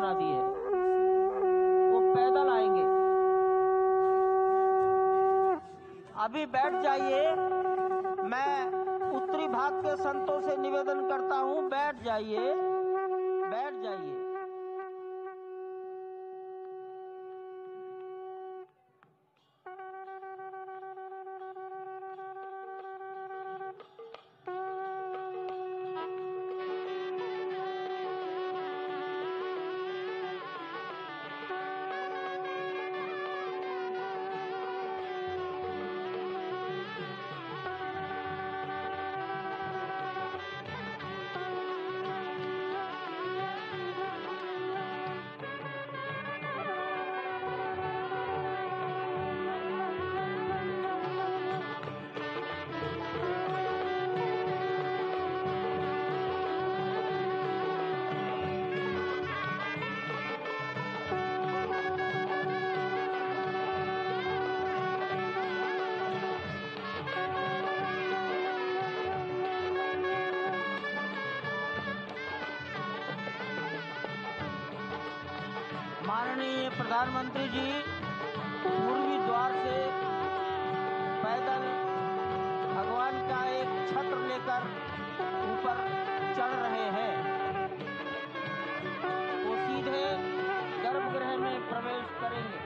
बना दी है, वो पैदल आएंगे। अभी बैठ जाइए। मैं उत्तरी भाग के संतों से निवेदन करता हूं, बैठ जाइए, बैठ जाइए। माननीय प्रधानमंत्री जी पूर्वी द्वार से पैदल भगवान का एक छत्र लेकर ऊपर चढ़ रहे हैं। वो सीधे गर्भगृह में प्रवेश करेंगे।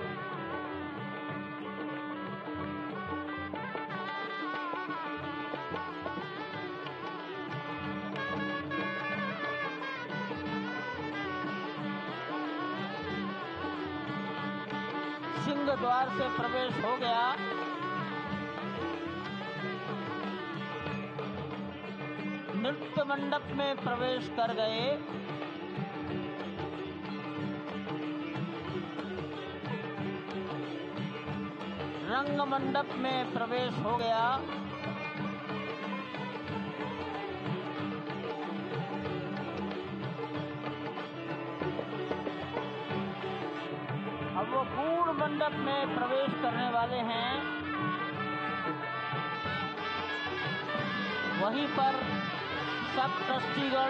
सिंह द्वार से प्रवेश हो गया। नृत्य मंडप में प्रवेश कर गए। रंग मंडप में प्रवेश हो गया। अब वो पूर्ण मंडप में प्रवेश करने वाले हैं। वहीं पर सब ट्रस्टीगण,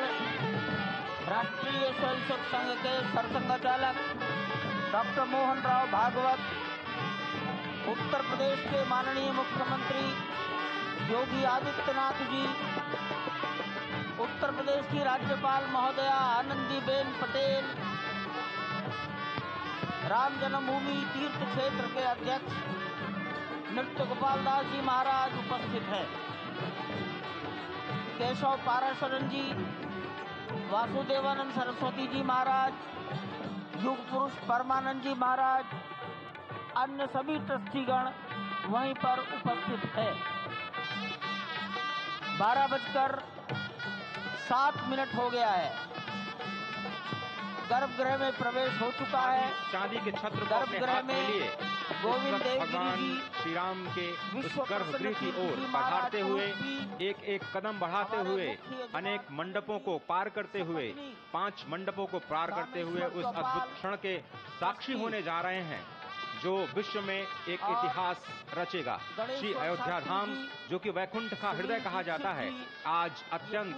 राष्ट्रीय स्वयंसेवक संघ के सरसंघचालक डॉक्टर मोहन राव भागवत, उत्तर प्रदेश के माननीय मुख्यमंत्री योगी आदित्यनाथ जी, उत्तर प्रदेश की राज्यपाल महोदया आनंदीबेन पटेल, राम जन्मभूमि तीर्थ क्षेत्र के अध्यक्ष नृत्य गोपाल दास जी महाराज उपस्थित हैं। केशव पाराशरण जी, वासुदेवानंद सरस्वती जी महाराज, युग पुरुष परमानंद जी महाराज, अन्य सभी ट्रस्टीगण वहीं पर उपस्थित है। 12:07 हो गया है। गर्भगृह में प्रवेश हो चुका है। चांदी के छत्र को अपने गर्भगृह हाथ में लिए गोविंद देव भगवान श्री राम के उस गर्भगृह की ओर बढ़ाते हुए, एक एक कदम बढ़ाते हुए, अनेक मंडपों को पार करते हुए, 5 मंडपों को पार करते हुए उस अद्भुत क्षण के साक्षी होने जा रहे हैं जो विश्व में एक इतिहास रचेगा। श्री अयोध्या धाम, जो कि वैकुंठ का हृदय कहा जाता है, आज अत्यंत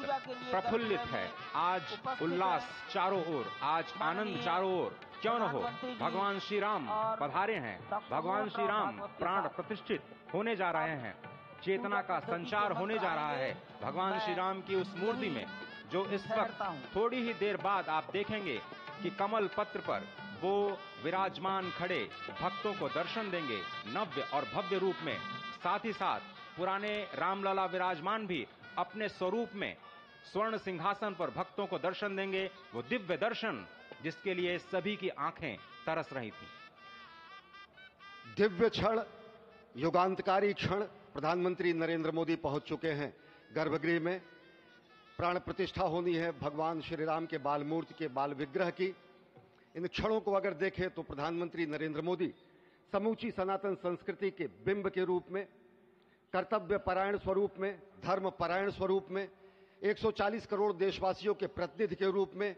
प्रफुल्लित है। आज उल्लास चारों ओर, आज आनंद चारों ओर। क्यों न हो, भगवान श्री राम पधारे हैं। भगवान श्री राम प्राण प्रतिष्ठित होने जा रहे हैं। चेतना का संचार होने जा रहा है भगवान श्री राम की उस मूर्ति में, जो इस वक्त थोड़ी ही देर बाद आप देखेंगे कि कमल पत्र पर वो विराजमान खड़े भक्तों को दर्शन देंगे नव्य और भव्य रूप में। साथ ही साथ पुराने रामलला विराजमान भी अपने स्वरूप में स्वर्ण सिंहासन पर भक्तों को दर्शन देंगे। वो दिव्य दर्शन जिसके लिए सभी की आंखें तरस रही थी। दिव्य क्षण, युगांतकारी क्षण। प्रधानमंत्री नरेंद्र मोदी पहुंच चुके हैं गर्भगृह में। प्राण प्रतिष्ठा होनी है भगवान श्री राम के बाल मूर्ति के बाल विग्रह की। इन क्षणों को अगर देखें तो प्रधानमंत्री नरेंद्र मोदी समूची सनातन संस्कृति के बिंब के रूप में, कर्तव्य परायण स्वरूप में, धर्म परायण स्वरूप में, 140 करोड़ देशवासियों के प्रतिनिधि के रूप में,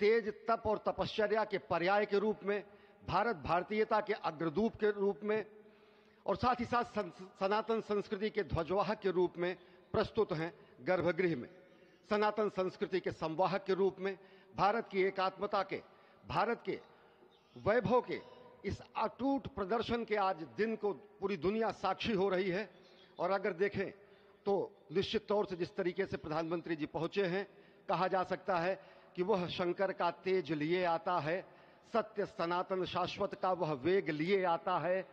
तेज तप और तपश्चर्या के पर्याय के रूप में, भारत भारतीयता के अग्रदूत के रूप में और साथ ही साथ सनातन संस्कृति के ध्वजवाहक के रूप में प्रस्तुत हैं गर्भगृह में। सनातन संस्कृति के संवाहक के रूप में, भारत की एकात्मता के भारत के वैभव के इस अटूट प्रदर्शन के आज दिन को पूरी दुनिया साक्षी हो रही है। और अगर देखें तो निश्चित तौर से जिस तरीके से प्रधानमंत्री जी पहुंचे हैं, कहा जा सकता है कि वह शंकर का तेज लिए आता है, सत्य सनातन शाश्वत का वह वेग लिए आता है,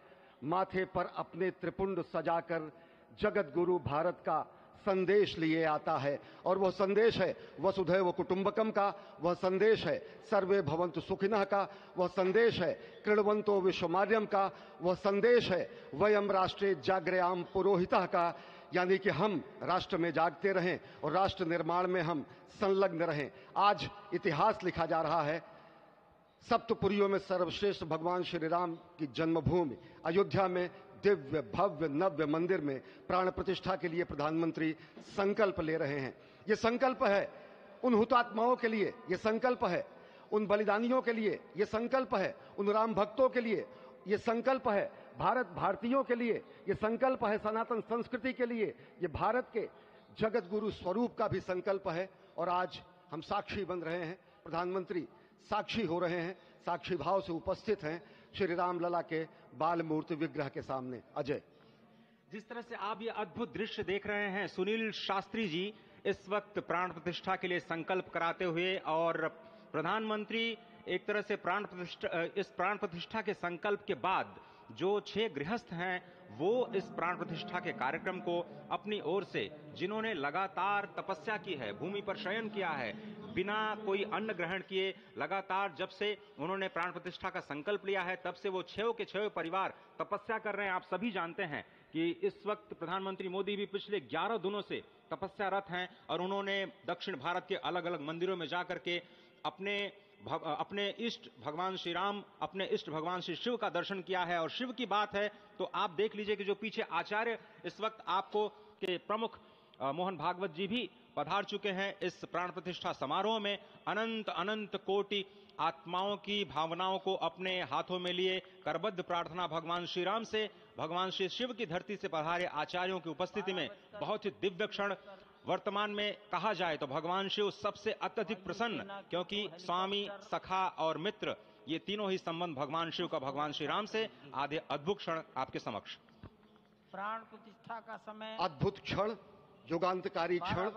माथे पर अपने त्रिपुंड सजाकर जगत गुरु भारत का संदेश लिए आता है। और वह संदेश है वसुधैव कुटुंबकम का, वह संदेश है सर्वे भवन्तु सुखिनः का, वह संदेश है कृण्वन्तो विश्वमार्यम का, वह संदेश है वयम राष्ट्रे जाग्रयाम पुरोहितः का, यानी कि हम राष्ट्र में जागते रहें और राष्ट्र निर्माण में हम संलग्न रहें। आज इतिहास लिखा जा रहा है। सप्तपुरियों में सर्वश्रेष्ठ भगवान श्री राम की जन्मभूमि अयोध्या में दिव्य भव्य नव्य मंदिर में प्राण प्रतिष्ठा के लिए प्रधानमंत्री संकल्प ले रहे हैं। ये संकल्प है उन हुतात्माओं के लिए, ये संकल्प है उन बलिदानियों के लिए, ये संकल्प है उन राम भक्तों के लिए, ये संकल्प है भारत भारतीयों के लिए, ये संकल्प है सनातन संस्कृति के लिए, ये भारत के जगत गुरु स्वरूप का भी संकल्प है। और आज हम साक्षी बन रहे हैं, प्रधानमंत्री साक्षी हो रहे हैं, साक्षी भाव से उपस्थित हैं श्री राम लला के बाल मूर्ति विग्रह के सामने। अजय, जिस तरह से आप ये अद्भुत दृश्य देख रहे हैं, सुनील शास्त्री जी इस वक्त प्राण प्रतिष्ठा के लिए संकल्प कराते हुए, और प्रधानमंत्री एक तरह से इस प्राण प्रतिष्ठा के संकल्प के बाद जो 6 गृहस्थ हैं वो इस प्राण प्रतिष्ठा के कार्यक्रम को अपनी ओर से, जिन्होंने लगातार तपस्या की है, भूमि पर शयन किया है, बिना कोई अन्न ग्रहण किए, लगातार जब से उन्होंने प्राण प्रतिष्ठा का संकल्प लिया है तब से वो 6 के 6 परिवार तपस्या कर रहे हैं। आप सभी जानते हैं कि इस वक्त प्रधानमंत्री मोदी भी पिछले 11 दिनों से तपस्यारत हैं और उन्होंने दक्षिण भारत के अलग अलग मंदिरों में जाकर के अपने इष्ट भगवान श्री राम, अपने इष्ट भगवान श्री शिव का दर्शन किया है। और शिव की बात है तो आप देख लीजिए कि जो पीछे आचार्य इस वक्त आपको के प्रमुख मोहन भागवत जी भी पधार चुके हैं इस प्राण प्रतिष्ठा समारोह में। अनंत अनंत कोटि आत्माओं की भावनाओं को अपने हाथों में लिए करबद्ध प्रार्थना भगवान श्री राम से, भगवान श्री शिव की धरती से पधारे आचार्यों की उपस्थिति में बहुत ही दिव्य क्षण। वर्तमान में कहा जाए तो भगवान शिव सबसे अत्यधिक प्रसन्न, क्योंकि स्वामी, सखा और मित्र ये तीनों ही संबंध भगवान शिव का भगवान श्री राम से। आधे अद्भुत क्षण आपके समक्ष। प्राण प्रतिष्ठा का समय, अद्भुत क्षण, युगांतकारी क्षण,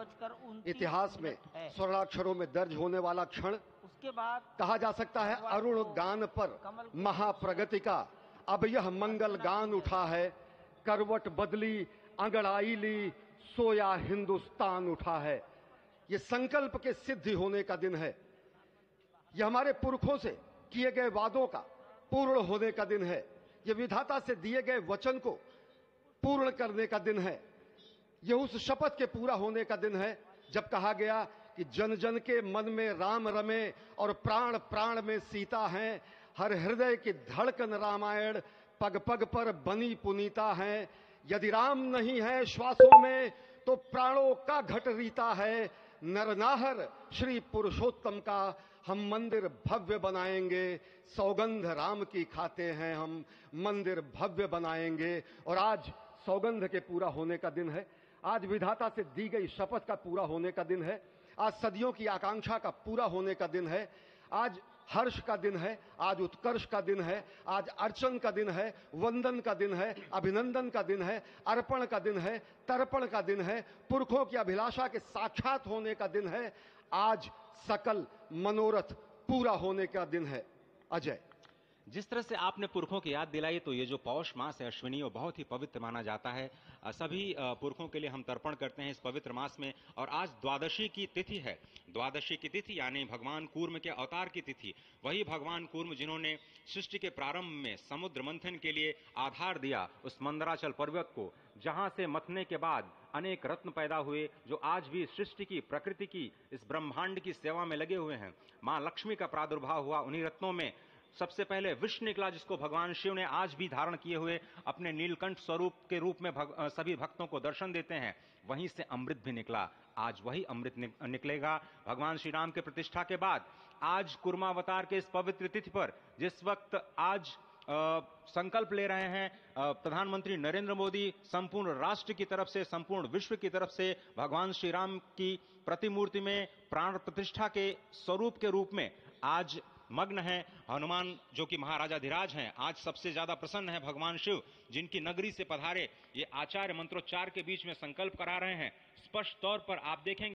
इतिहास में स्वर्णाक्षरों में दर्ज होने वाला क्षण। उसके बाद कहा जा सकता है अरुण गान पर महाप्रगति का अब यह मंगल गान उठा है, करवट बदली अंगड़ाई ली सोया हिंदुस्तान उठा है। ये संकल्प के सिद्धि होने का दिन है, यह हमारे पुरखों से किए गए वादों का पूर्ण होने का दिन है, यह विधाता से दिए गए वचन को पूर्ण करने का दिन है, यह उस शपथ के पूरा होने का दिन है जब कहा गया कि जन जन के मन में राम रमे और प्राण प्राण में सीता हैं, हर हृदय की धड़कन रामायण पग पग पर बनी पुनीता है। यदि राम नहीं है श्वासों में तो प्राणों का घट रीता है, नरनाहर श्री पुरुषोत्तम का हम मंदिर भव्य बनाएंगे, सौगंध राम की खाते हैं हम मंदिर भव्य बनाएंगे। और आज सौगंध के पूरा होने का दिन है, आज विधाता से दी गई शपथ का पूरा होने का दिन है, आज सदियों की आकांक्षा का पूरा होने का दिन है, आज हर्ष का दिन है, आज उत्कर्ष का दिन है, आज अर्चन का दिन है, वंदन का दिन है, अभिनंदन का दिन है, अर्पण का दिन है, तर्पण का दिन है, पुरखों की अभिलाषा के साक्षात होने का दिन है, आज सकल मनोरथ पूरा होने का दिन है। अजय, जिस तरह से आपने पुरखों की याद दिलाई, तो ये जो पौष मास है अश्विनी, वो बहुत ही पवित्र माना जाता है। सभी पुरखों के लिए हम तर्पण करते हैं इस पवित्र मास में। और आज द्वादशी की तिथि है, द्वादशी की तिथि यानी भगवान कूर्म के अवतार की तिथि। वही भगवान कूर्म जिन्होंने सृष्टि के प्रारंभ में समुद्र मंथन के लिए आधार दिया उस मंदराचल पर्वत को, जहां से मथने के बाद अनेक रत्न पैदा हुए जो आज भी सृष्टि की, प्रकृति की, इस ब्रह्मांड की सेवा में लगे हुए हैं। मां लक्ष्मी का प्रादुर्भाव हुआ उन्हीं रत्नों में। सबसे पहले विष निकला, जिसको भगवान शिव ने आज भी धारण किए हुए अपने नीलकंठ स्वरूप के रूप में सभी भक्तों को दर्शन देते हैं। वहीं से अमृत भी निकला, आज वही अमृत निकलेगा भगवान श्री राम के प्रतिष्ठा के बाद। आज कुर्मावतार के इस पवित्र तिथि पर, जिस वक्त आज संकल्प ले रहे हैं प्रधानमंत्री नरेंद्र मोदी, संपूर्ण राष्ट्र की तरफ से, संपूर्ण विश्व की तरफ से भगवान श्री राम की प्रतिमूर्ति में प्राण प्रतिष्ठा के स्वरूप के रूप में आज मग्न हैं। हनुमान जो कि महाराजाधिराज हैं, आज सबसे ज्यादा प्रसन्न है भगवान शिव, जिनकी नगरी से पधारे ये आचार्य मंत्रोच्चार के बीच में संकल्प करा रहे हैं। स्पष्ट तौर पर आप देखेंगे